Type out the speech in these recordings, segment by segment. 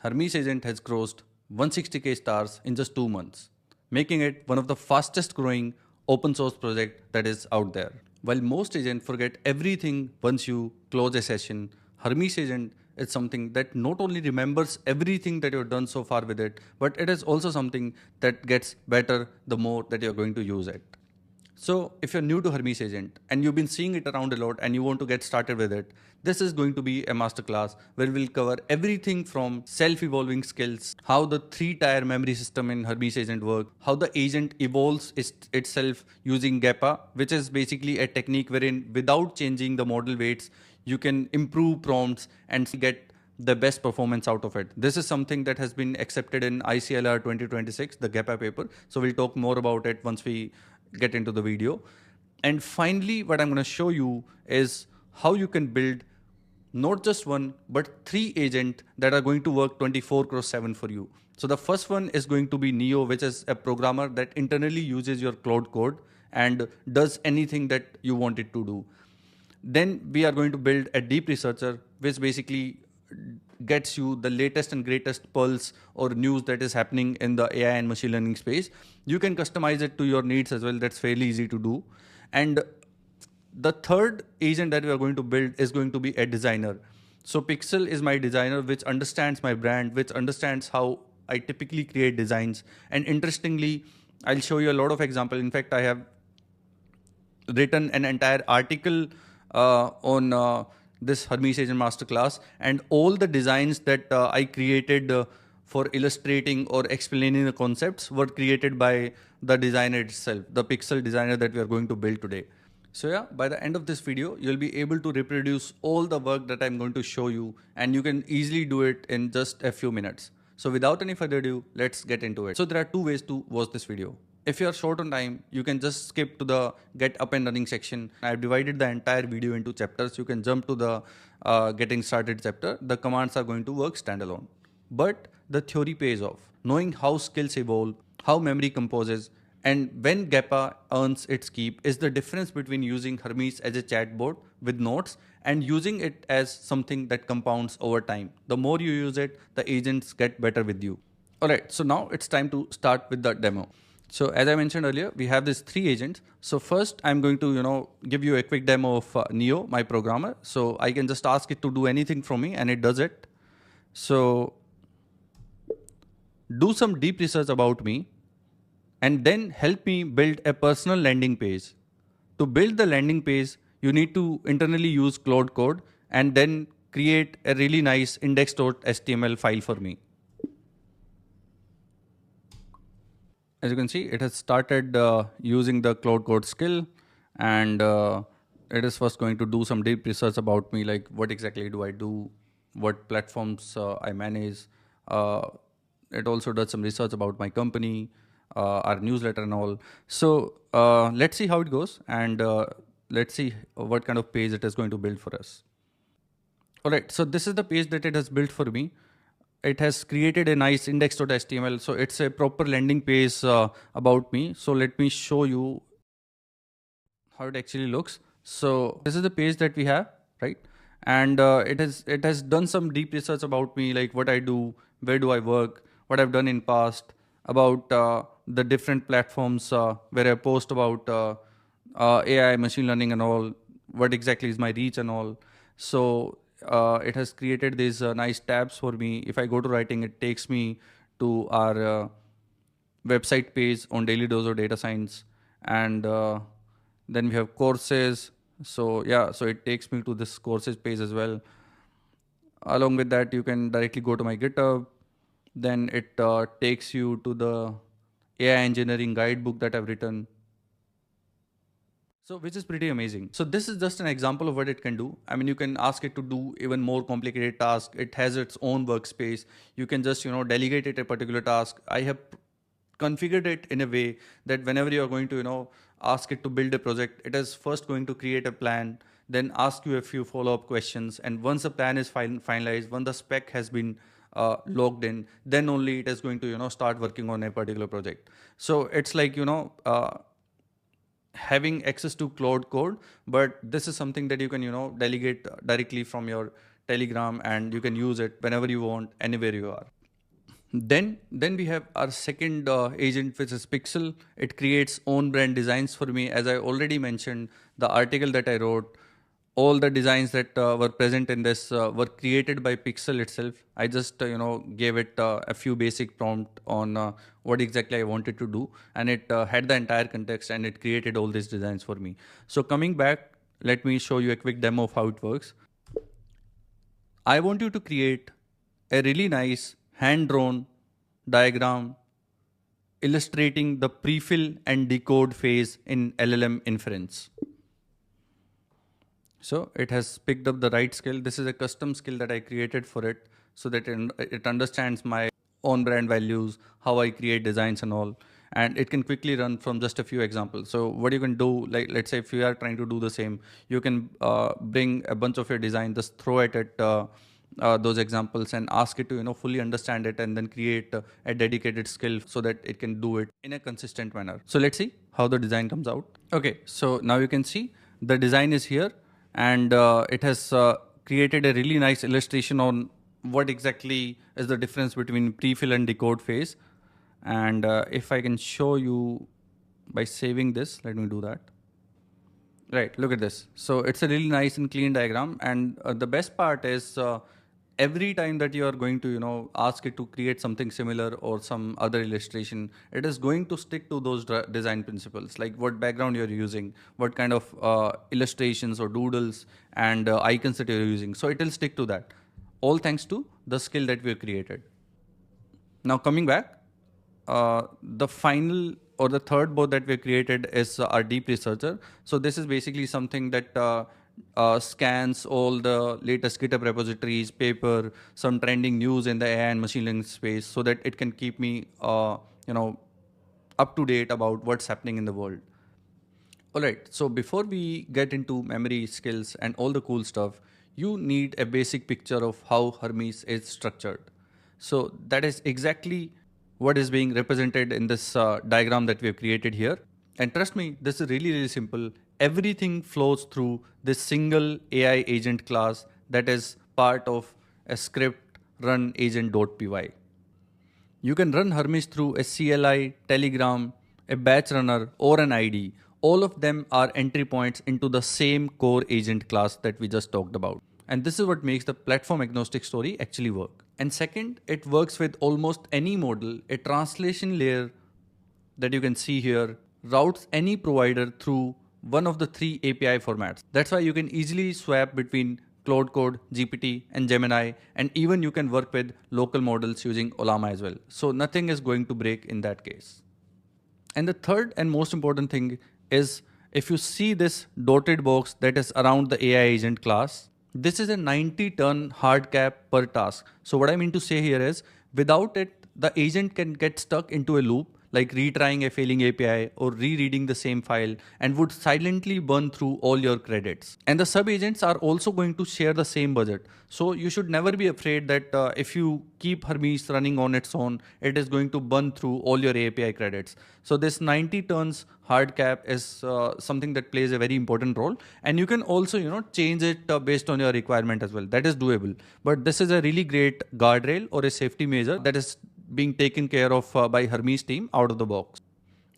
Hermes agent has crossed 160K stars in just 2 months, making it one of the fastest growing open source project that is out there. While most agents forget everything once you close a session, Hermes agent is something that not only remembers everything that you've done so far with it, but it is also something that gets better the more that you're going to use it. So if you're new to Hermes Agent and you've been seeing it around a lot and you want to get started with it, this is going to be a masterclass where we'll cover everything from self-evolving skills, how the three-tier memory system in Hermes Agent works, how the agent evolves itself using GEPA, which is basically a technique wherein without changing the model weights, you can improve prompts and get the best performance out of it. This is something that has been accepted in ICLR 2026, the GEPA paper. So we'll talk more about it once we get into the video. And finally, what I'm going to show you is how you can build not just one, but 3 agents that are going to work 24/7 for you. So the first one is going to be Neo, which is a programmer that internally uses your Claude code and does anything that you want it to do. Then we are going to build a deep researcher, which basically gets you the latest and greatest pulse or news that is happening in the AI and machine learning space. You can customize it to your needs as well. That's fairly easy to do. And the third agent that we are going to build is going to be a designer. So Pixel is my designer, which understands my brand, which understands how I typically create designs. And interestingly, I'll show you a lot of examples. In fact, I have written an entire article on this Hermes Agent Masterclass, and all the designs that I created for illustrating or explaining the concepts were created by the designer itself, the Pixel designer that we are going to build today. So yeah, by the end of this video, you'll be able to reproduce all the work that I'm going to show you, and you can easily do it in just a few minutes. So without any further ado, let's get into it. So there are 2 ways to watch this video. If you are short on time, you can just skip to the get up and running section. I've divided the entire video into chapters. You can jump to the getting started chapter. The commands are going to work standalone. But the theory pays off. Knowing how skills evolve, how memory composes, and when GEPA earns its keep is the difference between using Hermes as a chatbot with notes and using it as something that compounds over time. The more you use it, the agents get better with you. All right, so now it's time to start with the demo. So as I mentioned earlier, we have these 3 agents. So first I'm going to, give you a quick demo of Neo, my programmer. So I can just ask it to do anything from me and it does it. So do some deep research about me and then help me build a personal landing page. To build the landing page, you need to internally use Claude code and then create a really nice index.html file for me. As you can see, it has started using the Claude code skill, and it is first going to do some deep research about me, like what exactly do I do, what platforms I manage. It also does some research about my company, our newsletter and all. So let's see how it goes, and let's see what kind of page it is going to build for us. All right, so this is the page that it has built for me. It has created a nice index.html. So it's a proper landing page about me. So let me show you how it actually looks. So this is the page that we have, right? And it has done some deep research about me, like what I do, where do I work, what I've done in past, about the different platforms where I post about AI, machine learning and all, what exactly is my reach and all. So it has created these nice tabs for me. If I go to writing, it takes me to our website page on Daily Dose of Data Science. And then we have courses. So yeah, so it takes me to this courses page as well. Along with that, you can directly go to my GitHub. Then it takes you to the AI engineering guidebook that I've written. So which is pretty amazing. So this is just an example of what it can do. I mean, you can ask it to do even more complicated tasks. It has its own workspace. You can just, delegate it a particular task. I have configured it in a way that whenever you're going to, ask it to build a project, it is first going to create a plan, then ask you a few follow-up questions. And once the plan is finalized, when the spec has been logged in, then only it is going to, start working on a particular project. So it's like, having access to Claude code, but this is something that you can, delegate directly from your Telegram, and you can use it whenever you want, anywhere you are. Then we have our second agent, which is Pixel. It creates own brand designs for me. As I already mentioned, the article that I wrote, all the designs that were present in this were created by Pixel itself. I just gave it a few basic prompt on what exactly I wanted to do, and it had the entire context, and it created all these designs for me. So coming back, let me show you a quick demo of how it works. I want you to create a really nice hand-drawn diagram illustrating the prefill and decode phase in LLM inference. So it has picked up the right skill. This is a custom skill that I created for it so that it understands my own brand values, how I create designs and all. And it can quickly run from just a few examples. So what you can do, like let's say if you are trying to do the same, you can bring a bunch of your design, just throw it at those examples and ask it to fully understand it, and then create a dedicated skill so that it can do it in a consistent manner. So let's see how the design comes out. Okay, so now you can see the design is here, and it has created a really nice illustration on what exactly is the difference between prefill and decode phase. And if I can show you by saving this, let me do that. Right, look at this. So it's a really nice and clean diagram, and the best part is every time that you are going to ask it to create something similar or some other illustration, it is going to stick to those design principles, like what background you're using, what kind of illustrations or doodles and icons that you're using. So it will stick to that, all thanks to the skill that we created. Now coming back, the final or the third bot that we created is our deep researcher. So this is basically something that scans all the latest GitHub repositories, paper, some trending news in the AI and machine learning space, so that it can keep me up to date about what's happening in the world. All right, so before we get into memory skills and all the cool stuff, you need a basic picture of how Hermes is structured. So that is exactly what is being represented in this diagram that we have created here. And trust me, this is really, really simple. Everything flows through this single AI agent class that is part of a script run agent.py. You can run Hermes through a CLI, Telegram, a batch runner, or an ID. All of them are entry points into the same core agent class that we just talked about. And this is what makes the platform agnostic story actually work. And second, it works with almost any model. A translation layer that you can see here routes any provider through one of the three API formats. That's why you can easily swap between Claude Code, GPT, and Gemini, and even you can work with local models using Ollama as well. So nothing is going to break in that case. And the third and most important thing is, if you see this dotted box that is around the AI agent class, this is a 90-turn hard cap per task. So what I mean to say here is, without it, the agent can get stuck into a loop, like retrying a failing API or rereading the same file, and would silently burn through all your credits. And the sub-agents are also going to share the same budget. So you should never be afraid that if you keep Hermes running on its own, it is going to burn through all your API credits. So this 90 turns hard cap is something that plays a very important role. And you can also change it based on your requirement as well. That is doable. But this is a really great guardrail or a safety measure that is being taken care of by Hermes team out of the box.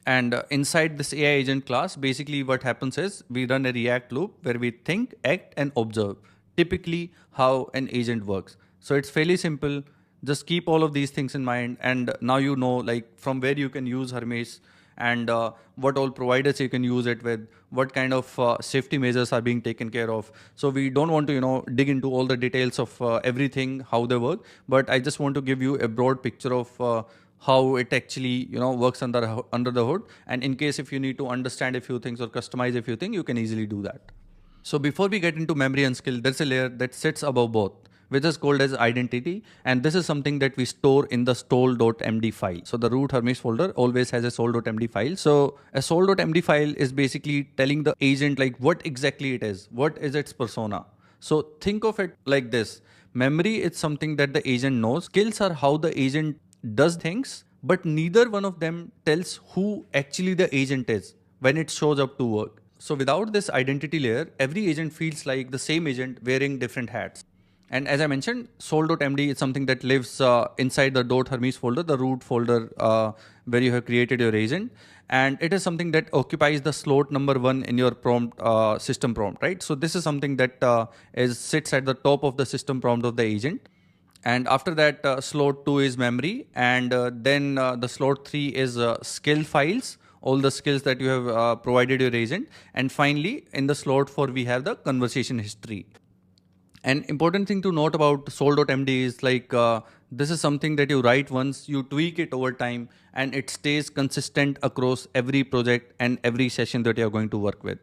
And inside this AI agent class, basically what happens is we run a React loop where we think, act, and observe, typically how an agent works. So it's fairly simple. Just keep all of these things in mind. And now you know like from where you can use Hermes, and what all providers you can use it with, what kind of safety measures are being taken care of. So we don't want to dig into all the details of everything, how they work, but I just want to give you a broad picture of how it actually works under the hood. And in case if you need to understand a few things or customize a few things, you can easily do that. So before we get into memory and skill, there's a layer that sits above both, which is called as identity. And this is something that we store in the stole.md file. So the root Hermes folder always has a sol.md file. So a sol.md file is basically telling the agent like what exactly it is, what is its persona. So think of it like this. Memory is something that the agent knows. Skills are how the agent does things, but neither one of them tells who actually the agent is when it shows up to work. So without this identity layer, every agent feels like the same agent wearing different hats. And as I mentioned, sol.md is something that lives inside the .hermes folder, the root folder where you have created your agent. And it is something that occupies the slot number 1 in your prompt, system prompt, right? So this is something that sits at the top of the system prompt of the agent. And after that, slot 2 is memory. And then the slot 3 is skill files, all the skills that you have provided your agent. And finally, in the slot 4, we have the conversation history. An important thing to note about sol.md is like this is something that you write once, you tweak it over time, and it stays consistent across every project and every session that you're going to work with.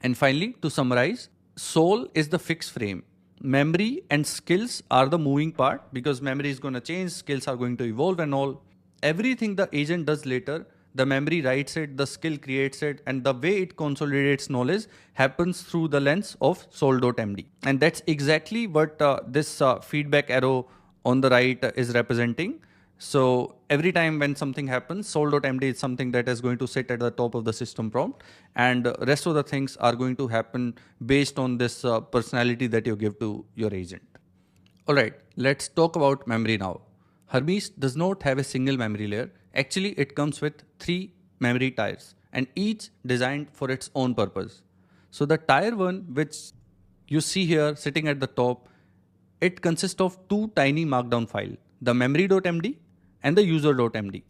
And finally, to summarize, sol is the fixed frame. Memory and skills are the moving part because memory is going to change, skills are going to evolve and all. Everything the agent does later, the memory writes it, the skill creates it, and the way it consolidates knowledge happens through the lens of sol.md. And that's exactly what this feedback arrow on the right is representing. So every time when something happens, sol.md is something that is going to sit at the top of the system prompt, and rest of the things are going to happen based on this personality that you give to your agent. All right, let's talk about memory now. Hermes does not have a single memory layer. Actually, it comes with 3 memory tiers and each designed for its own purpose. So the tier 1, which you see here sitting at the top, it consists of 2 tiny markdown files, the memory.md and the user.md.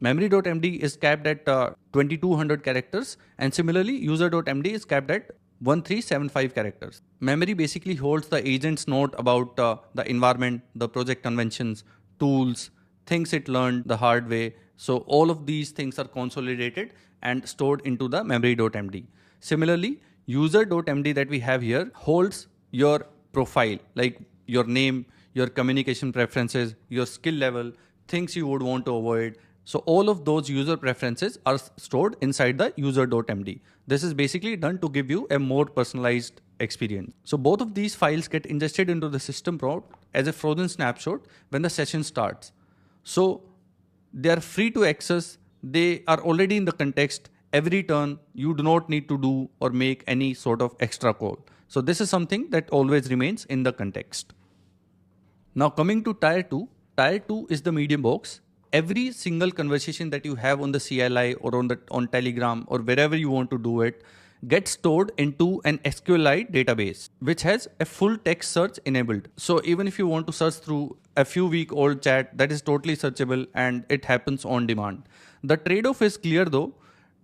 Memory.md is capped at 2200 characters, and similarly user.md is capped at 1375 characters. Memory basically holds the agent's note about the environment, the project conventions, tools, things it learned the hard way. So all of these things are consolidated and stored into the memory.md. Similarly, user.md that we have here holds your profile, like your name, your communication preferences, your skill level, things you would want to avoid. So all of those user preferences are stored inside the user.md. This is basically done to give you a more personalized experience. So both of these files get ingested into the system prompt as a frozen snapshot when the session starts. So they are free to access. They are already in the context. Every turn, you do not need to do or make any sort of extra call. So this is something that always remains in the context. Now coming to tier 2. Tier 2 is the medium box. Every single conversation that you have on the CLI or on Telegram or wherever you want to do it gets stored into an SQLite database, which has a full text search enabled. So even if you want to search through a few week old chat, that is totally searchable and it happens on demand. The trade-off is clear though.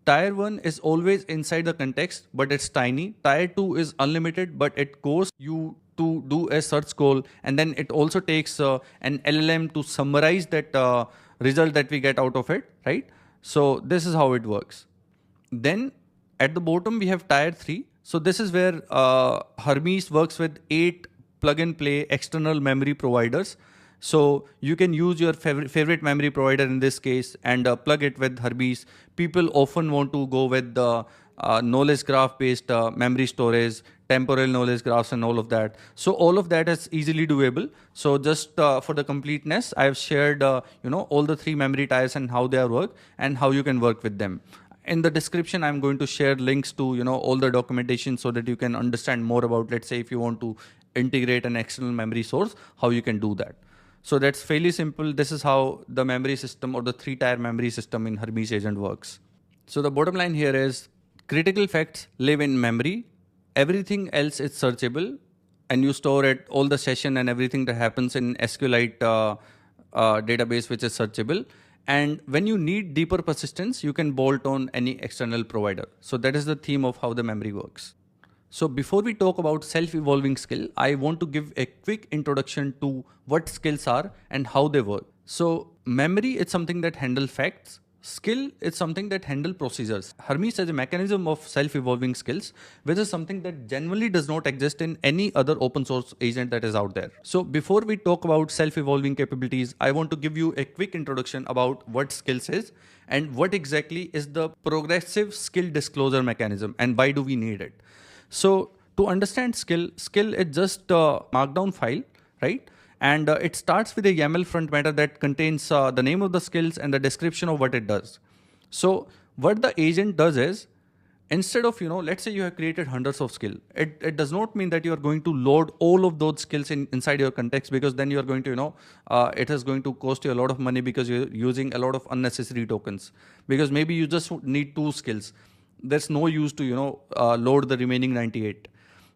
Tier 1 is always inside the context, but it's tiny. Tier 2 is unlimited, but it costs you to do a search call, and then it also takes an LLM to summarize that result that we get out of it, right? So this is how it works. Then at the bottom, we have tier 3. So this is where Hermes works with 8 plug and play external memory providers. So you can use your favorite memory provider in this case and plug it with Hermes. People often want to go with the knowledge graph based memory storage, temporal knowledge graphs and all of that. So all of that is easily doable. So just for the completeness, I've shared all the 3 memory tiers and how they work and how you can work with them. In the description, I'm going to share links to all the documentation so that you can understand more about, let's say, if you want to integrate an external memory source, how you can do that. So that's fairly simple. This is how the memory system or the 3-tier memory system in Hermes agent works. So the bottom line here is critical facts live in memory. Everything else is searchable, and you store it, all the session and everything that happens in SQLite database, which is searchable. And when you need deeper persistence, you can bolt on any external provider. So that is the theme of how the memory works. So before we talk about self-evolving skill, I want to give a quick introduction to what skills are and how they work. So memory is something that handles facts. Skill is something that handles procedures. Hermes has a mechanism of self-evolving skills, which is something that generally does not exist in any other open source agent that is out there. So before we talk about self-evolving capabilities, I want to give you a quick introduction about what skills is and what exactly is the progressive skill disclosure mechanism and why do we need it. So to understand skill is just a markdown file, right? And it starts with a YAML front matter that contains the name of the skills and the description of what it does. So what the agent does is, Instead of, let's say you have created hundreds of skills, it does not mean that you are going to load all of those skills inside your context, because then you are going to, it is going to cost you a lot of money because you're using a lot of unnecessary tokens, because maybe you just need 2 skills. There's no use to, load the remaining 98.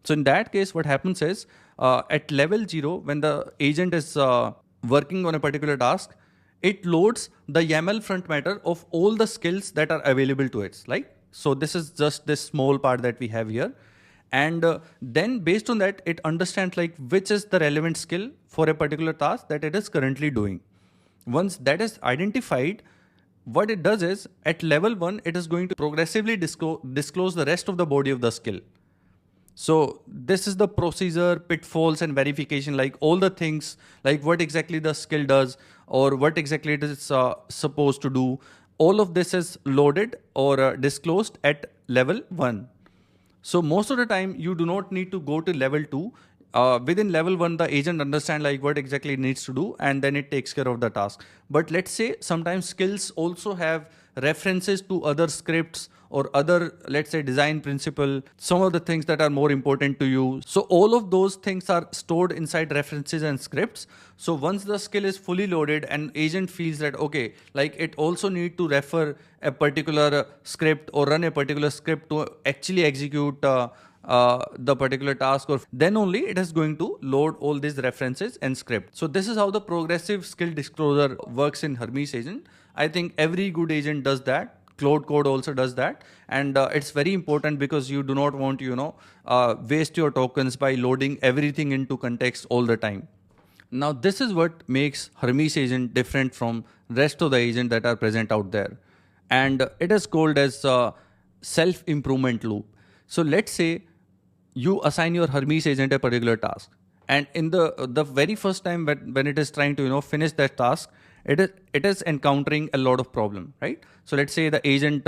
So in that case, what happens is at level 0, when the agent is working on a particular task, it loads the YAML front matter of all the skills that are available to it. So this is just this small part that we have here. And then based on that, it understands which is the relevant skill for a particular task that it is currently doing. Once that is identified, what it does is at level 1, it is going to progressively disclose the rest of the body of the skill. So this is the procedure, pitfalls, and verification, all the things, what exactly the skill does or what exactly it is supposed to do. All of this is loaded or disclosed at level 1. So most of the time, you do not need to go to level 2. Within level 1, the agent understands what exactly it needs to do, and then it takes care of the task. But let's say sometimes skills also have references to other scripts or other, let's say, design principle, some of the things that are more important to you. So all of those things are stored inside references and scripts. So once the skill is fully loaded and agent feels that, okay, it also need to refer a particular script or run a particular script to actually execute the particular task, or then only it is going to load all these references and script. So this is how the progressive skill disclosure works in Hermes agent. I think every good agent does that. Cloud Code also does that. And it's very important because you do not want to, waste your tokens by loading everything into context all the time. Now, this is what makes Hermes agent different from rest of the agents that are present out there. And it is called as self-improvement loop. So let's say you assign your Hermes agent a particular task. And in the very first time when it is trying to finish that task, it is encountering a lot of problem, right? So let's say the agent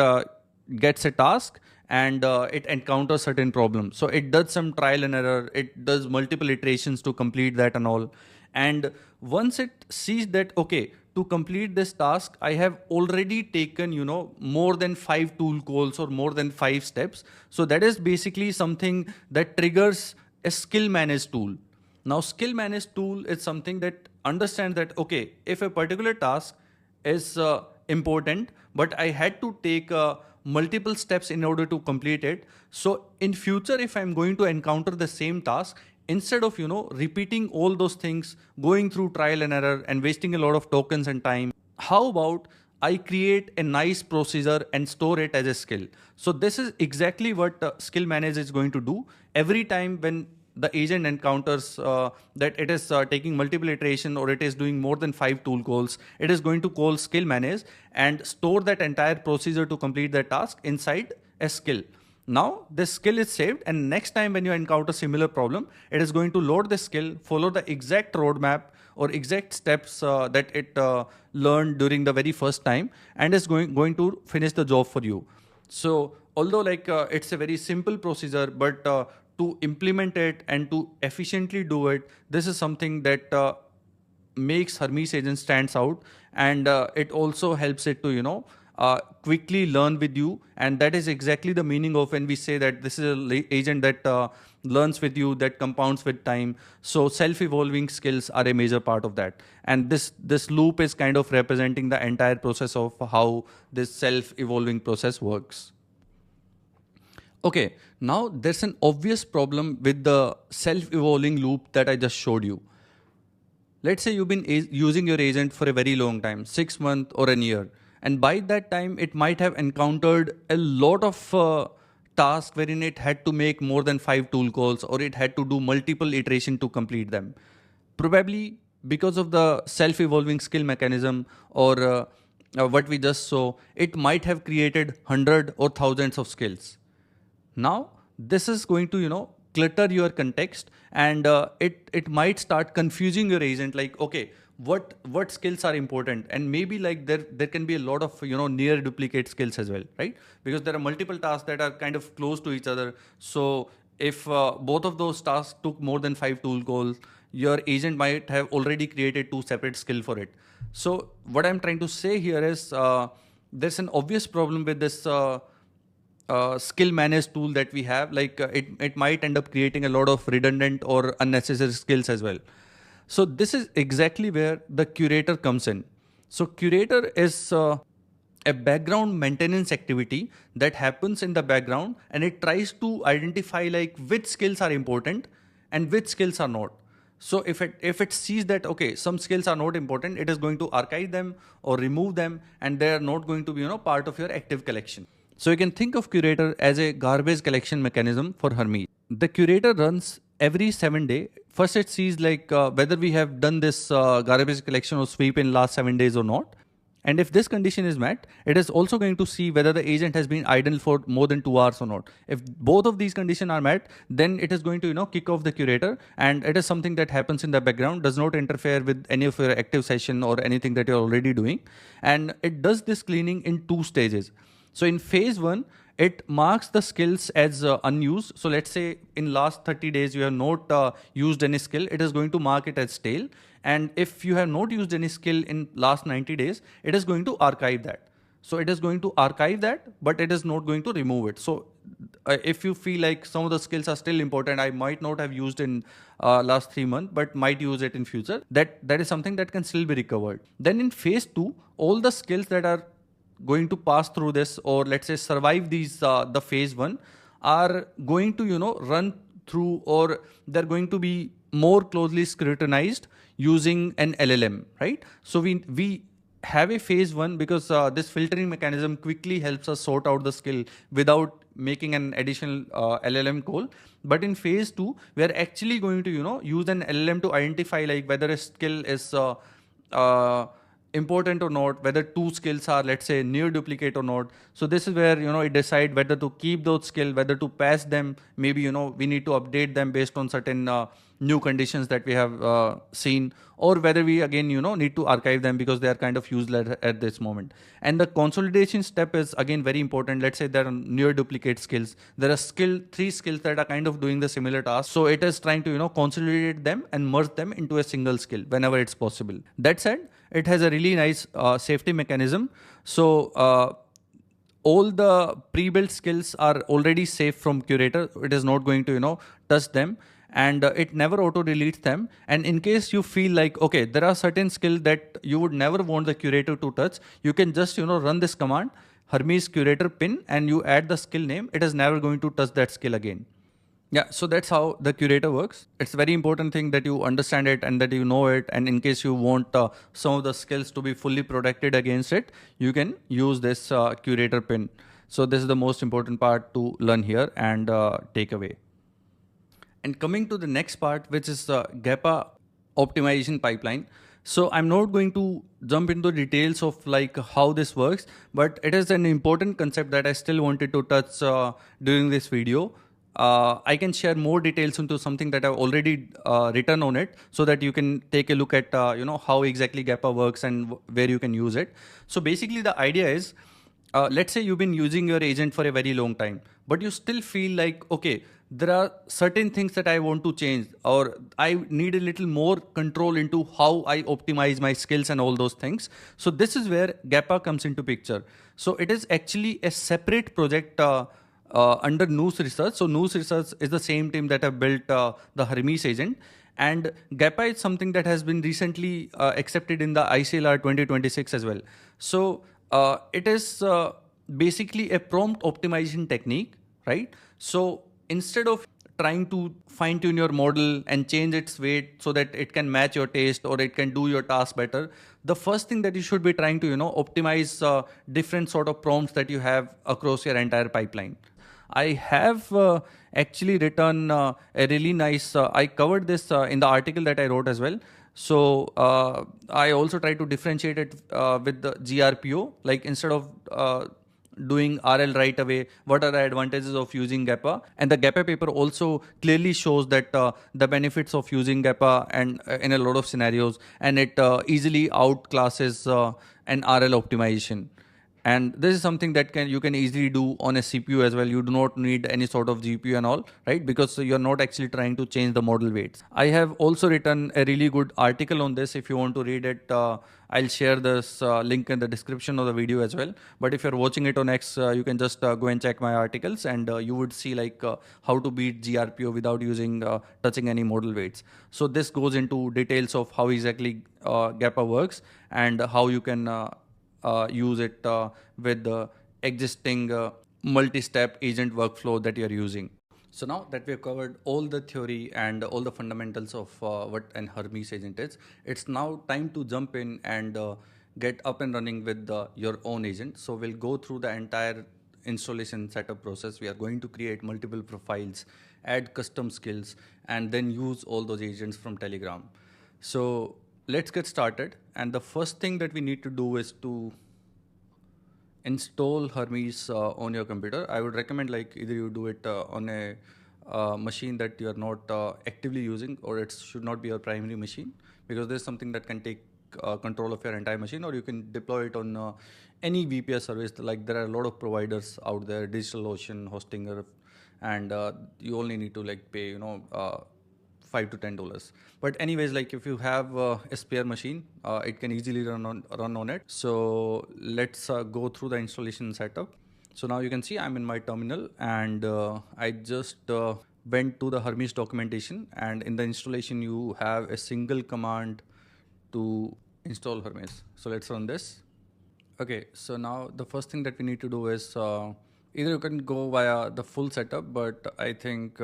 gets a task and it encounters certain problems. So it does some trial and error. It does multiple iterations to complete that and all. And once it sees that, okay, to complete this task, I have already taken, more than 5 tool calls or more than 5 steps. So that is basically something that triggers a skill managed tool. Now, skill managed tool is something that understands that, okay, if a particular task is important, but I had to take multiple steps in order to complete it. So in future, if I'm going to encounter the same task, instead of, repeating all those things, going through trial and error and wasting a lot of tokens and time, how about I create a nice procedure and store it as a skill? So this is exactly what skill manager is going to do. Every time when the agent encounters that it is taking multiple iteration or it is doing more than 5 tool calls, it is going to call skill manage and store that entire procedure to complete the task inside a skill. Now this skill is saved, and next time when you encounter similar problem, it is going to load the skill, follow the exact roadmap or exact steps that it learned during the very first time, and is going to finish the job for you. So although it's a very simple procedure, but to implement it and to efficiently do it, this is something that makes Hermes agent stands out, and it also helps it to quickly learn with you. And that is exactly the meaning of when we say that this is an agent that learns with you, that compounds with time. So self-evolving skills are a major part of that. And this loop is kind of representing the entire process of how this self-evolving process works. Okay, now there's an obvious problem with the self-evolving loop that I just showed you. Let's say you've been using your agent for a very long time, 6 months or a year. And by that time, it might have encountered a lot of tasks wherein it had to make more than 5 tool calls, or it had to do multiple iterations to complete them. Probably because of the self-evolving skill mechanism or what we just saw, it might have created hundreds or thousands of skills. Now, this is going to, clutter your context, and it might start confusing your agent, okay, what skills are important, and maybe there can be a lot of near duplicate skills as well, right? Because there are multiple tasks that are kind of close to each other. So if both of those tasks took more than 5 tool calls, your agent might have already created 2 separate skills for it. So what I'm trying to say here is there's an obvious problem with this skill managed tool that we have, like it might end up creating a lot of redundant or unnecessary skills as well. So this is exactly where the curator comes in. So curator is a background maintenance activity that happens in the background, and it tries to identify like which skills are important and which skills are not. So if it sees that, okay, some skills are not important, it is going to archive them or remove them, and they are not going to be, part of your active collection. So you can think of curator as a garbage collection mechanism for Hermes. The curator runs every 7 days. First, it sees like whether we have done this garbage collection or sweep in last 7 days or not. And if this condition is met, it is also going to see whether the agent has been idle for more than 2 hours or not. If both of these conditions are met, then it is going to, kick off the curator, and it is something that happens in the background, does not interfere with any of your active session or anything that you're already doing. And it does this cleaning in 2 stages. So in phase 1, it marks the skills as unused. So let's say in last 30 days, you have not used any skill, it is going to mark it as stale. And if you have not used any skill in last 90 days, it is going to archive that. So it is going to archive that, but it is not going to remove it. So if you feel like some of the skills are still important, I might not have used in last 3 months, but might use it in future, that is something that can still be recovered. Then in phase 2, all the skills that are going to pass through this, or let's say survive these the phase 1, are going to run through, or they're going to be more closely scrutinized using an LLM, right? So we have a phase 1 because this filtering mechanism quickly helps us sort out the skill without making an additional LLM call. But in phase 2, we are actually going to use an LLM to identify like whether a skill is important or not, whether 2 skills are, let's say, near duplicate or not. So this is where it decide whether to keep those skills, whether to pass them. Maybe we need to update them based on certain new conditions that we have seen, or whether we again need to archive them because they are kind of useless at this moment. And the consolidation step is again very important. Let's say there are near duplicate skills. There are 3 skills that are kind of doing the similar task. So it is trying to consolidate them and merge them into a single skill whenever it's possible. That said, it has a really nice safety mechanism. So all the pre-built skills are already safe from curator. It is not going to touch them, and it never auto deletes them. And in case you feel like, okay, there are certain skills that you would never want the curator to touch, you can just run this command, Hermes curator pin, and you add the skill name. It is never going to touch that skill again. Yeah, so that's how the curator works. It's a very important thing that you understand it and that you know it. And in case you want some of the skills to be fully protected against it, you can use this curator pin. So this is the most important part to learn here and take away. And coming to the next part, which is the GAPA optimization pipeline. So I'm not going to jump into details of like how this works, but it is an important concept that I still wanted to touch during this video. I can share more details into something that I've already written on it, so that you can take a look at how exactly GAPA works and where you can use it. So basically the idea is, let's say you've been using your agent for a very long time, but you still feel like, okay, there are certain things that I want to change, or I need a little more control into how I optimize my skills and all those things. So this is where GAPA comes into picture. So it is actually a separate project under Noose Research. So Noose Research is the same team that have built the Hermes agent. And GAPA is something that has been recently accepted in the ICLR 2026 as well. So it is basically a prompt optimization technique, right? So instead of trying to fine tune your model and change its weight so that it can match your taste or it can do your task better, the first thing that you should be trying to optimize different sort of prompts that you have across your entire pipeline. I have actually written a really nice, I covered this in the article that I wrote as well. So I also try to differentiate it with the GRPO, like instead of doing RL right away, what are the advantages of using GAPA? And the GAPA paper also clearly shows that the benefits of using GAPA and in a lot of scenarios, and it easily outclasses an RL optimization. And this is something that you can easily do on a CPU as well. You do not need any sort of GPU and all, right? Because you're not actually trying to change the model weights. I have also written a really good article on this. If you want to read it, I'll share this link in the description of the video as well. But if you're watching it on X, you can just go and check my articles, and you would see like how to beat GRPO without using touching any model weights. So this goes into details of how exactly GAPA works and how you can use it with the existing multi-step agent workflow that you're using. So now that we've covered all the theory and all the fundamentals of what an Hermes agent is, it's now time to jump in and get up and running with your own agent. So we'll go through the entire installation setup process. We are going to create multiple profiles, add custom skills, and then use all those agents from Telegram. So let's get started. And the first thing that we need to do is to install Hermes on your computer. I would recommend like either you do it on a machine that you are not actively using, or it should not be your primary machine, because there's something that can take control of your entire machine, or you can deploy it on any VPS service. Like there are a lot of providers out there, DigitalOcean, Hostinger, and you only need to like pay, $5 to $10. But anyways, like if you have a spare machine, it can easily run on it. So let's go through the installation setup. So now you can see I'm in my terminal, and I just went to the Hermes documentation, and in the installation you have a single command to install Hermes. So let's run this. Okay, so now the first thing that we need to do is either you can go via the full setup, but I think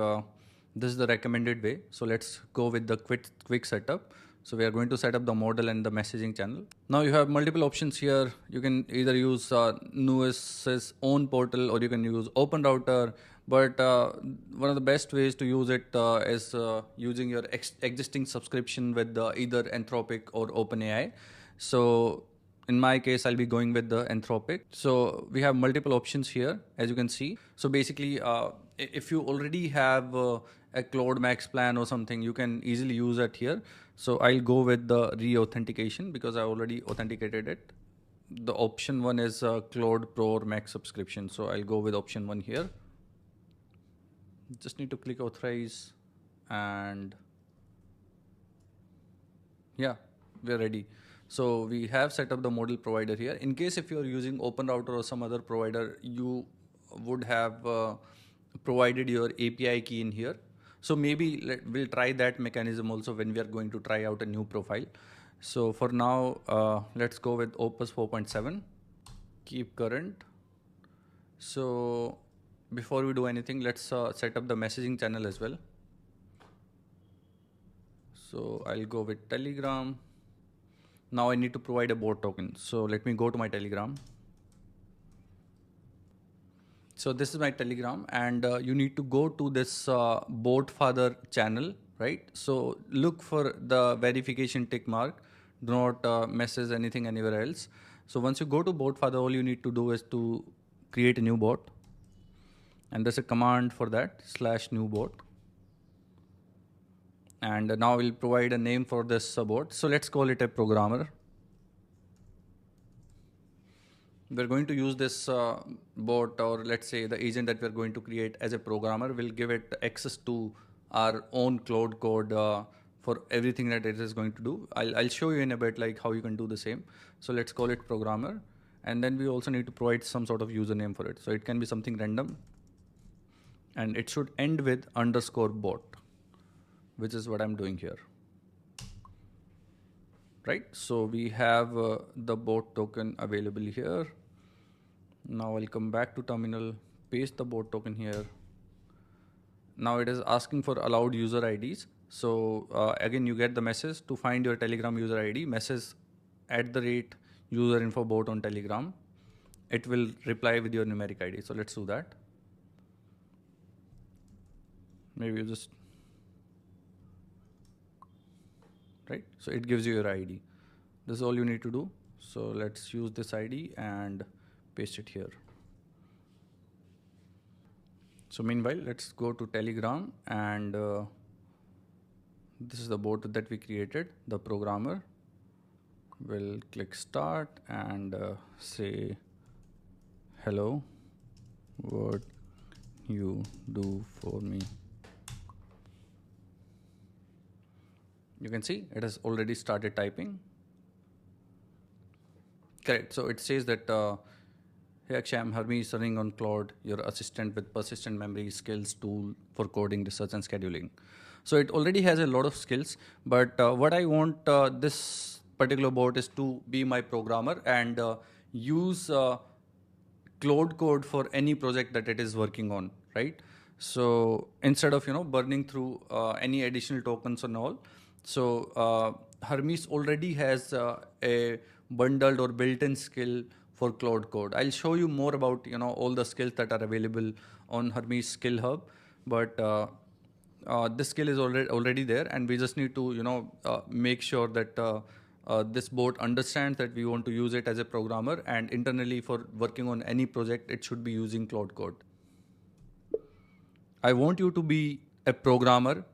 this is the recommended way. So let's go with the quick setup. So we are going to set up the model and the messaging channel. Now you have multiple options here. You can either use Nuis's own portal, or you can use Open Router. But one of the best ways to use it is using your existing subscription with either Anthropic or OpenAI. So in my case, I'll be going with the Anthropic. So we have multiple options here, as you can see. So basically, if you already have a Cloud Max plan or something, you can easily use it here. So I'll go with the re-authentication because I already authenticated it. The option one is Cloud Pro or Max subscription. So I'll go with option one here. Just need to click authorize, and yeah, we're ready. So we have set up the model provider here. In case if you're using Open Router or some other provider, you would have provided your API key in here. So maybe we'll try that mechanism also when we are going to try out a new profile. So for now, let's go with Opus 4.7, keep current. So before we do anything, let's set up the messaging channel as well. So I'll go with Telegram. Now I need to provide a bot token. So let me go to my Telegram. So this is my Telegram, and you need to go to this bot father channel, right? So look for the verification tick mark. Do not message anything anywhere else. So once you go to bot father, all you need to do is to create a new bot. And there's a command for that, /new bot. And now we'll provide a name for this bot. So let's call it a programmer. We're going to use this bot, or let's say the agent that we're going to create as a programmer. We'll give it access to our own cloud code for everything that it is going to do. I'll show you in a bit like how you can do the same. So let's call it programmer. And then we also need to provide some sort of username for it. So it can be something random. And it should end with _bot, which is what I'm doing here. Right, so we have the bot token available here. Now I'll come back to terminal, paste the bot token here. Now it is asking for allowed user IDs. So again, you get the message to find your Telegram user ID, message @userinfobot on Telegram. It will reply with your numeric ID. So let's do that. Maybe you just, right? So it gives you your ID. This is all you need to do. So let's use this ID and paste it here. So meanwhile, let's go to Telegram, and this is the bot that we created, the programmer. We'll click start and say hello, what you do for me. You can see it has already started typing. Correct. So it says that, hey Akshay, I'm Hermes running on Claude, your assistant with persistent memory skills tool for coding, research, and scheduling. So it already has a lot of skills, but what I want this particular bot is to be my programmer and use Claude code for any project that it is working on, right? So instead of burning through any additional tokens and all, so Hermes already has a bundled or built-in skill for Claude code. I'll show you more about all the skills that are available on Hermes Skill Hub, but this skill is already there, and we just need to make sure that this bot understands that we want to use it as a programmer, and internally for working on any project, it should be using Claude code. I want you to be a programmer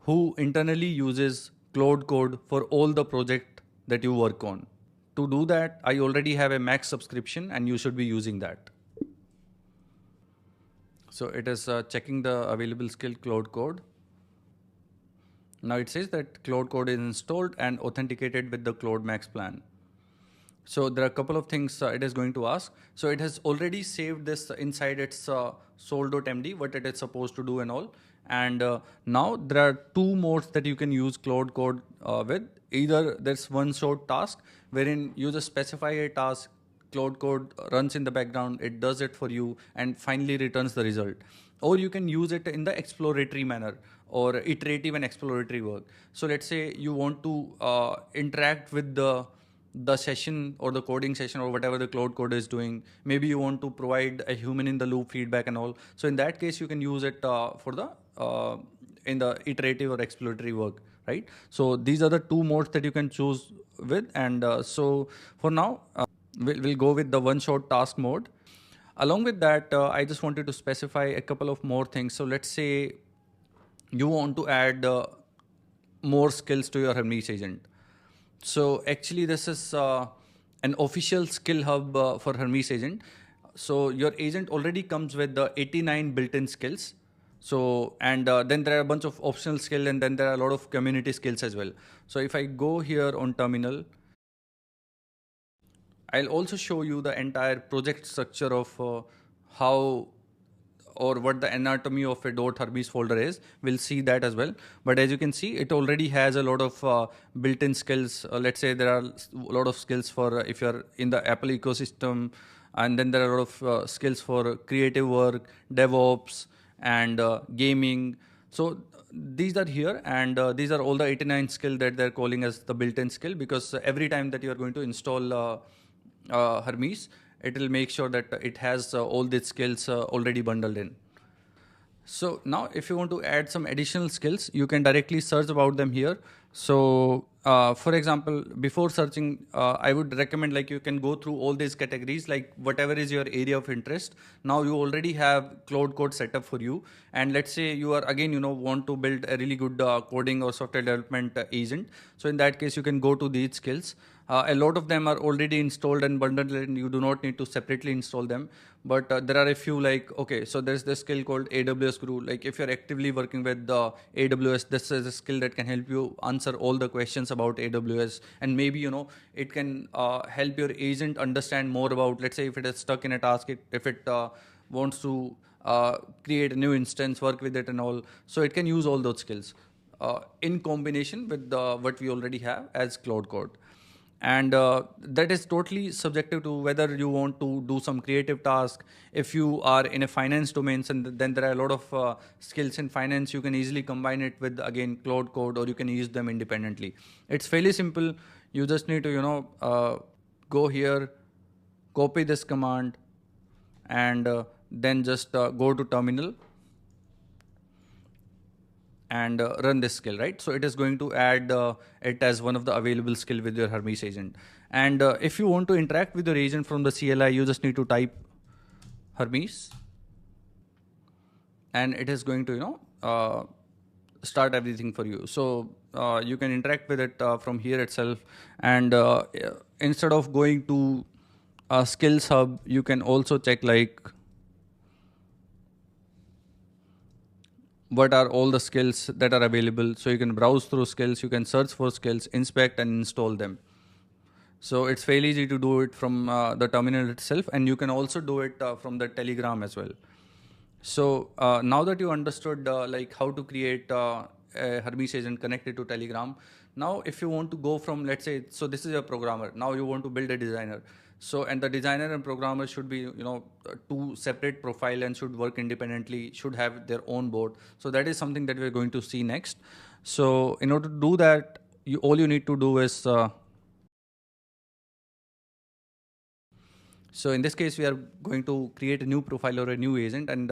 who internally uses Claude code for all the project that you work on. To do that, I already have a Max subscription and you should be using that. So it is checking the available skill Claude code. Now it says that Claude code is installed and authenticated with the Claude Max plan. So there are a couple of things it is going to ask. So it has already saved this inside its soul.md, what it is supposed to do and all. And now there are two modes that you can use Claude code with. Either there's one short task wherein you just specify a task, Claude code runs in the background, it does it for you and finally returns the result. Or you can use it in the exploratory manner or iterative and exploratory work. So let's say you want to interact with the session or the coding session or whatever the Claude code is doing. Maybe you want to provide a human in the loop feedback and all. So in that case, you can use it for the in the iterative or exploratory work, right? So these are the two modes that you can choose with. And so for now, we'll go with the one shot task mode. Along with that, I just wanted to specify a couple of more things. So let's say you want to add more skills to your Hermes agent. So actually this is an official skill hub for Hermes agent. So your agent already comes with the 89 built-in skills. So, and then there are a bunch of optional skills, and then there are a lot of community skills as well. So if I go here on terminal, I'll also show you the entire project structure of how or what the anatomy of a .hermes folder is. We'll see that as well. But as you can see, it already has a lot of built-in skills. Let's say there are a lot of skills for if you're in the Apple ecosystem, and then there are a lot of skills for creative work, DevOps, and gaming. So these are here, and these are all the 89 skill that they're calling as the built-in skill, because every time that you're going to install Hermes, it will make sure that it has all these skills already bundled in. So now if you want to add some additional skills, you can directly search about them here. So for example, before searching, I would recommend like you can go through all these categories, like whatever is your area of interest. Now you already have Claude code set up for you. And let's say you are again, want to build a really good coding or software development agent. So in that case, you can go to these skills. A lot of them are already installed and bundled, and you do not need to separately install them. But there are a few like, okay, so there's this skill called AWS Guru. Like if you're actively working with AWS, this is a skill that can help you answer all the questions about AWS. And maybe, it can help your agent understand more about, let's say if it is stuck in a task, if it wants to create a new instance, work with it and all. So it can use all those skills in combination with what we already have as Claude code. And that is totally subjective to whether you want to do some creative task. If you are in a finance domain, and then there are a lot of skills in finance, you can easily combine it with, again, Claude code, or you can use them independently. It's fairly simple. You just need to, go here, copy this command, and then just go to terminal and run this skill, right? So it is going to add it as one of the available skill with your Hermes agent. And if you want to interact with your agent from the CLI, you just need to type Hermes, and it is going to, start everything for you. So you can interact with it from here itself. And instead of going to skills hub, you can also check like what are all the skills that are available. So you can browse through skills, you can search for skills, inspect and install them. So it's fairly easy to do it from the terminal itself, and you can also do it from the Telegram as well. So now that you understood like how to create a Hermes agent connected to Telegram, now if you want to go from, let's say, so this is a programmer, now you want to build a designer. So, and the designer and programmer should be, two separate profile and should work independently, should have their own board. So that is something that we're going to see next. So in order to do that, all you need to do is, so in this case, we are going to create a new profile or a new agent, and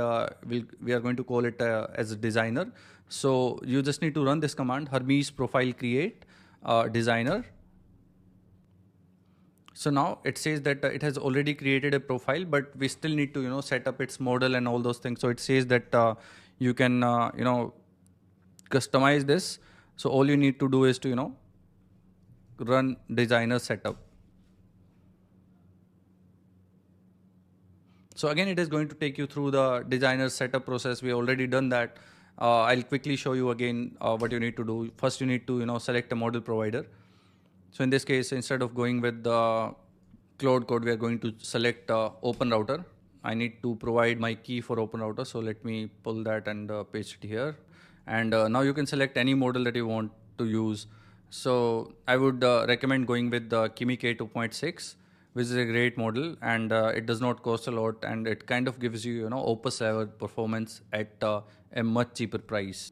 we are going to call it as a designer. So you just need to run this command, Hermes profile create designer. So now it says that it has already created a profile, but we still need to, set up its model and all those things. So it says that you can, customize this. So all you need to do is to, run designer setup. So again, it is going to take you through the designer setup process. We already done that. I'll quickly show you again what you need to do. First, you need to, select a model provider. So in this case, instead of going with the cloud code, we are going to select open router. I need to provide my key for open router. So let me pull that and paste it here. And now you can select any model that you want to use. So I would recommend going with the Kimi K2.6, which is a great model, and it does not cost a lot, and it kind of gives you, Opus level performance at a much cheaper price.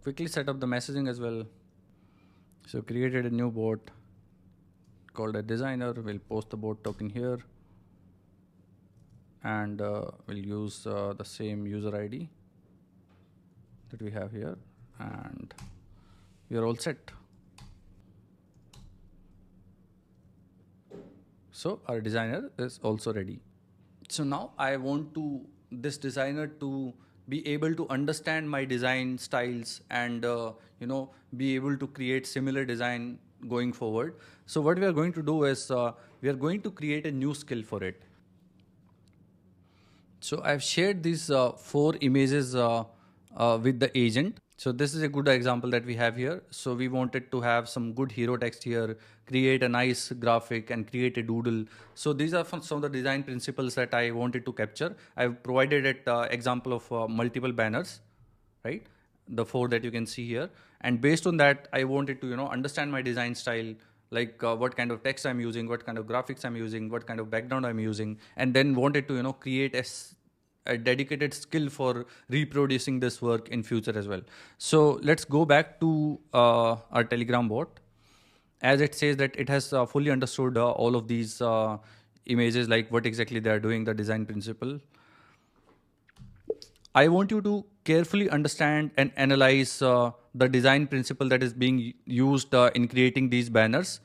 Quickly set up the messaging as well. So created a new bot called a designer. We'll post the bot token here, and we'll use the same user ID that we have here, and we are all set. So our designer is also ready. So now I want this designer to be able to understand my design styles and be able to create similar design going forward. So what we are going to do is we are going to create a new skill for it. So I've shared these 4 images with the agent. So this is a good example that we have here. So we wanted to have some good hero text here, create a nice graphic and create a doodle. So these are some of the design principles that I wanted to capture. I've provided an example of multiple banners, right? The 4 that you can see here. And based on that, I wanted to, understand my design style, like what kind of text I'm using, what kind of graphics I'm using, what kind of background I'm using, and then wanted to, create a dedicated skill for reproducing this work in future as well. So let's go back to our Telegram bot. As it says that it has fully understood all of these images, like what exactly they are doing, the design principle. I want you to carefully understand and analyze the design principle that is being used in creating these banners.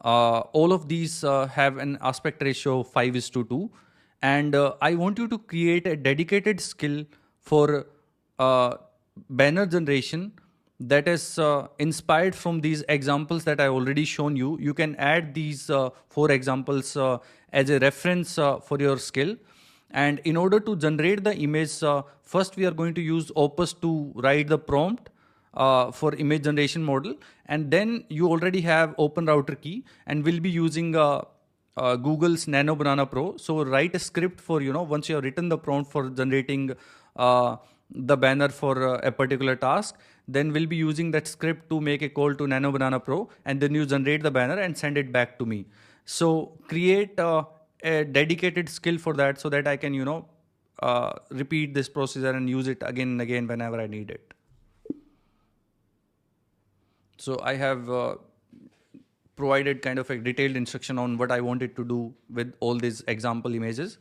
All of these have an aspect ratio of 5:2. And I want you to create a dedicated skill for banner generation that is inspired from these examples that I already shown you. You can add these 4 examples as a reference for your skill. And in order to generate the image, first we are going to use Opus to write the prompt for image generation model. And then you already have open router key, and we'll be using Google's Nano Banana Pro. So write a script for, once you have written the prompt for generating the banner for a particular task, then we'll be using that script to make a call to Nano Banana Pro, and then you generate the banner and send it back to me. So create a dedicated skill for that, so that I can, repeat this procedure and use it again and again whenever I need it. So I have provided kind of a detailed instruction on what I wanted to do with all these example images.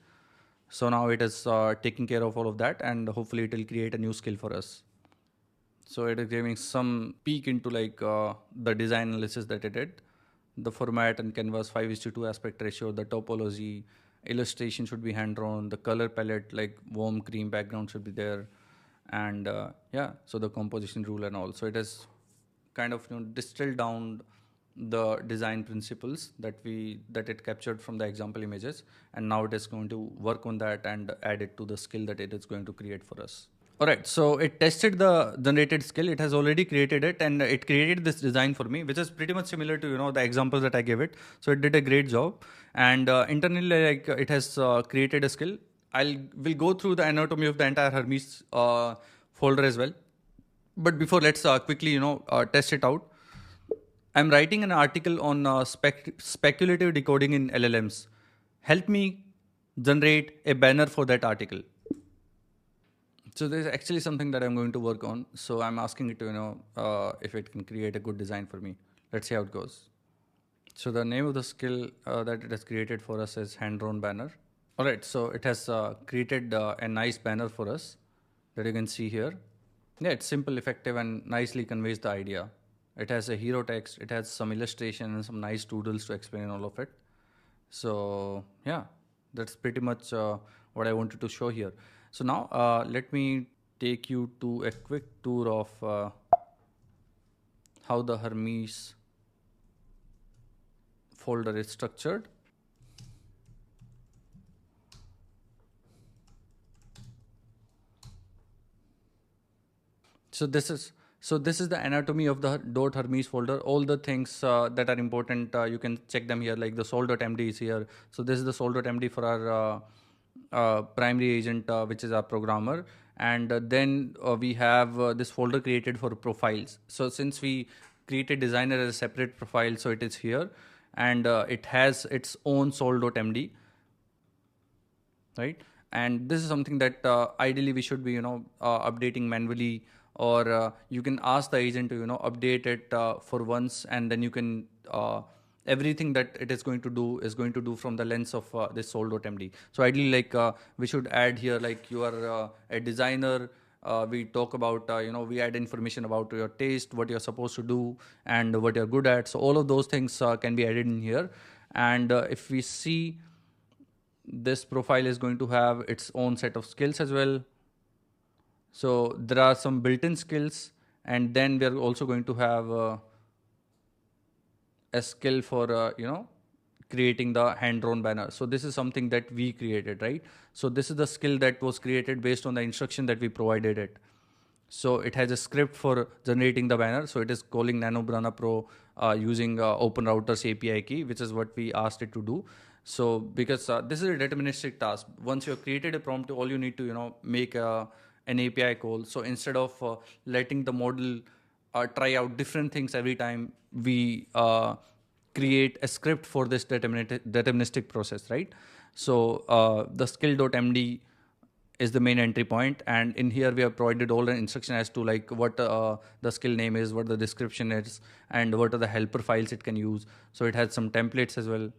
So now it is taking care of all of that, and hopefully it will create a new skill for us. So it is giving some peek into like the design analysis that it did. The format and canvas 5:2 aspect ratio, the topology, illustration should be hand drawn, the color palette like warm cream background should be there, and yeah, so the composition rule and all. So it is kind of distilled down the design principles that it captured from the example images, and now it is going to work on that and add it to the skill that it is going to create for us. All right, so it tested the generated skill. It has already created it, and it created this design for me, which is pretty much similar to the examples that I gave it. So it did a great job, and internally, like, it has created a skill. Will go through the anatomy of the entire Hermes folder as well. But before, let's quickly test it out. I'm writing an article on speculative decoding in LLMs. Help me generate a banner for that article. So there's actually something that I'm going to work on. So I'm asking it to, if it can create a good design for me. Let's see how it goes. So the name of the skill that it has created for us is hand-drawn banner. All right, so it has created a nice banner for us that you can see here. Yeah, it's simple, effective, and nicely conveys the idea. It has a hero text, it has some illustration and some nice doodles to explain all of it. So yeah, that's pretty much what I wanted to show here. So now let me take you to a quick tour of how the Hermes folder is structured. So this is the anatomy of the .hermes folder. All the things that are important, you can check them here, like the sol.md is here. So this is the sol.md for our primary agent, which is our programmer. And then we have this folder created for profiles. So since we created designer as a separate profile, so it is here. And it has its own sol.md, right? And this is something that ideally we should be, updating manually, or you can ask the agent to, update it for once, and then you can, everything that it is going to do from the lens of this sol.md. So ideally, like, we should add here, like, you are a designer. We talk about, we add information about your taste, what you're supposed to do, and what you're good at. So all of those things can be added in here. And if we see, this profile is going to have its own set of skills as well. So there are some built-in skills, and then we are also going to have a skill for creating the hand-drawn banner. So this is something that we created, right? So this is the skill that was created based on the instruction that we provided it. So it has a script for generating the banner. So it is calling Nano Banana Pro using Open Router's API key, which is what we asked it to do. So because this is a deterministic task, once you have created a prompt, all you need to make an API call. So instead of letting the model try out different things every time, we create a script for this deterministic process, right? So the skill.md is the main entry point, and in here we have provided all the instruction as to, like, what the skill name is, what the description is, and what are the helper files it can use. So it has some templates as well,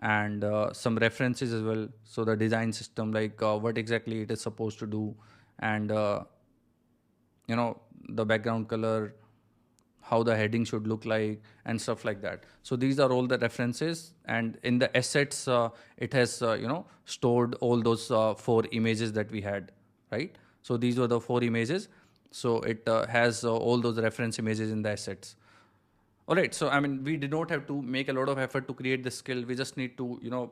and some references as well. So the design system, like what exactly it is supposed to do, and the background color, how the heading should look like, and stuff like that. So these are all the references, and in the assets, it has stored all those 4 images that we had, right? So these were the 4 images. So it has all those reference images in the assets. All right. So I mean, we did not have to make a lot of effort to create the skill. We just need to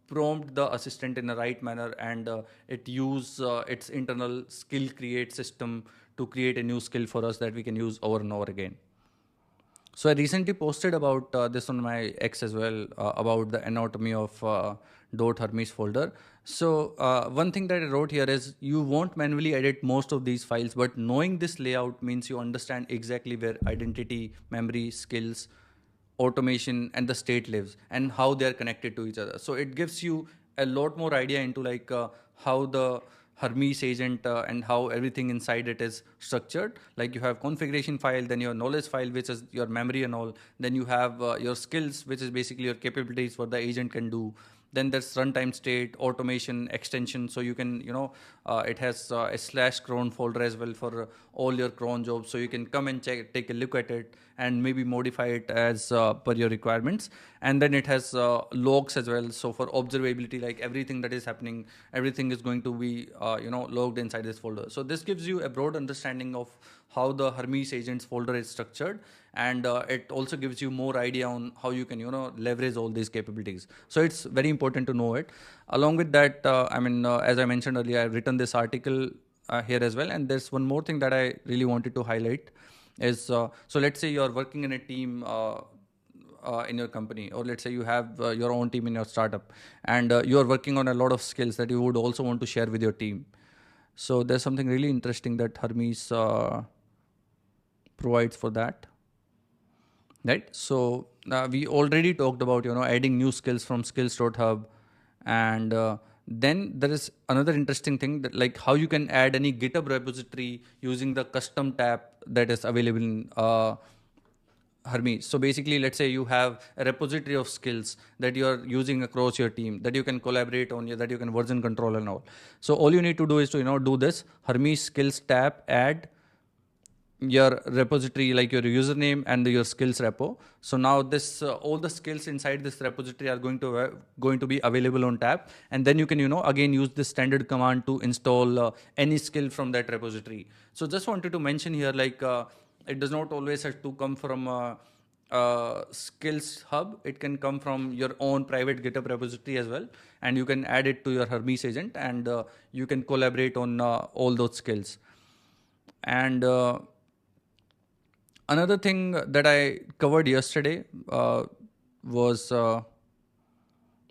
prompt the assistant in the right manner, and it use its internal skill create system to create a new skill for us that we can use over and over again. So I recently posted about this on my X as well, about the anatomy of .hermes folder. So one thing that I wrote here is, you won't manually edit most of these files, but knowing this layout means you understand exactly where identity, memory, skills, automation, and the state lives, and how they're connected to each other. So it gives you a lot more idea into, like, how the Hermes agent and how everything inside it is structured. Like, you have configuration file, then your knowledge file, which is your memory and all. Then you have your skills, which is basically your capabilities, what the agent can do. Then there's runtime state, automation, extension. So you can, it has a /cron folder as well for all your cron jobs. So you can come and take a look at it and maybe modify it as per your requirements. And then it has logs as well. So for observability, like everything that is happening, everything is going to be, logged inside this folder. So this gives you a broad understanding of how the Hermes agents folder is structured, and it also gives you more idea on how you can leverage all these capabilities. So it's very important to know it. Along with that, as I mentioned earlier, I've written this article here as well, and there's one more thing that I really wanted to highlight is so let's say you're working in a team in your company, or let's say you have your own team in your startup, and you are working on a lot of skills that you would also want to share with your team. So there's something really interesting that Hermes provides for that, right? So we already talked about adding new skills from skills.hub, and then there is another interesting thing, that like how you can add any GitHub repository using the custom tab that is available in Hermes. So basically, let's say you have a repository of skills that you are using across your team that you can collaborate on, that you can version control and all. So all you need to do is to do this Hermes skills tab, add your repository like your username and your skills repo. So now this all the skills inside this repository are going to be available on tab, and then you can again use this standard command to install any skill from that repository. So just wanted to mention here, like it does not always have to come from skills hub. It can come from your own private GitHub repository as well, and you can add it to your Hermes agent, and you can collaborate on all those skills. And another thing that I covered yesterday was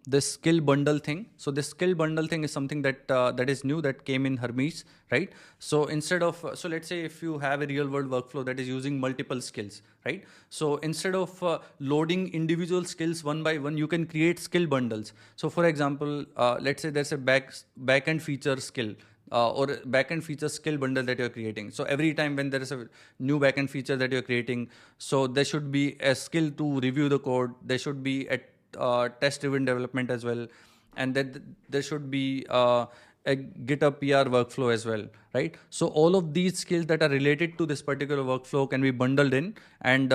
this skill bundle thing. So this skill bundle thing is something that that is new, that came in Hermes, right? So instead of so let's say if you have a real world workflow that is using multiple skills, right? So instead of loading individual skills one by one, you can create skill bundles. So for example, let's say there's a backend feature skill, or backend feature skill bundle that you're creating. So every time when there is a new backend feature that you're creating, so there should be a skill to review the code. There should be a test-driven development as well, and that there should be a GitHub PR workflow as well, right? So all of these skills that are related to this particular workflow can be bundled in, and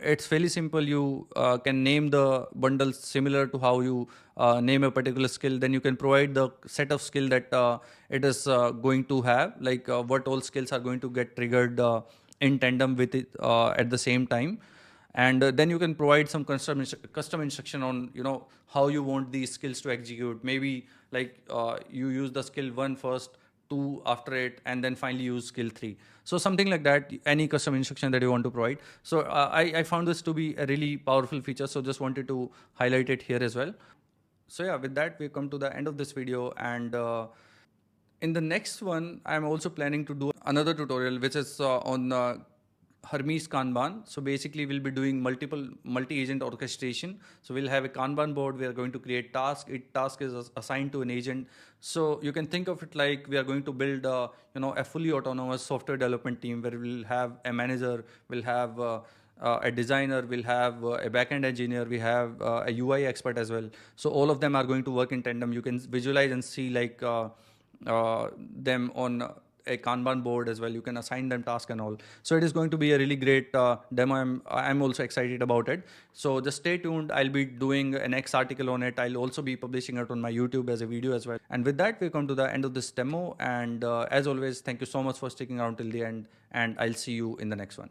it's fairly simple. You can name the bundles similar to how you name a particular skill. Then you can provide the set of skill that it is going to have, like what all skills are going to get triggered in tandem with it at the same time. And then you can provide some custom instruction on how you want these skills to execute. Maybe like you use the skill 1 first, 2 after it, and then finally use skill 3. So something like that, any custom instruction that you want to provide. So I found this to be a really powerful feature, so just wanted to highlight it here as well. So yeah, with that we come to the end of this video, and in the next one I'm also planning to do another tutorial which is on Hermes Kanban. So basically we'll be doing multi-agent orchestration. So we'll have a Kanban board. We are going to create task. Each task is assigned to an agent. So you can think of it like we are going to build a fully autonomous software development team where we'll have a manager, we'll have a designer, we'll have a backend engineer, we have a UI expert as well. So all of them are going to work in tandem. You can visualize and see like them on a Kanban board as well. You can assign them tasks and all. So it is going to be a really great demo. I'm also excited about it. So just stay tuned. I'll be doing a next article on it. I'll also be publishing it on my YouTube as a video as well. And with that, we come to the end of this demo. And as always, thank you so much for sticking around till the end. And I'll see you in the next one.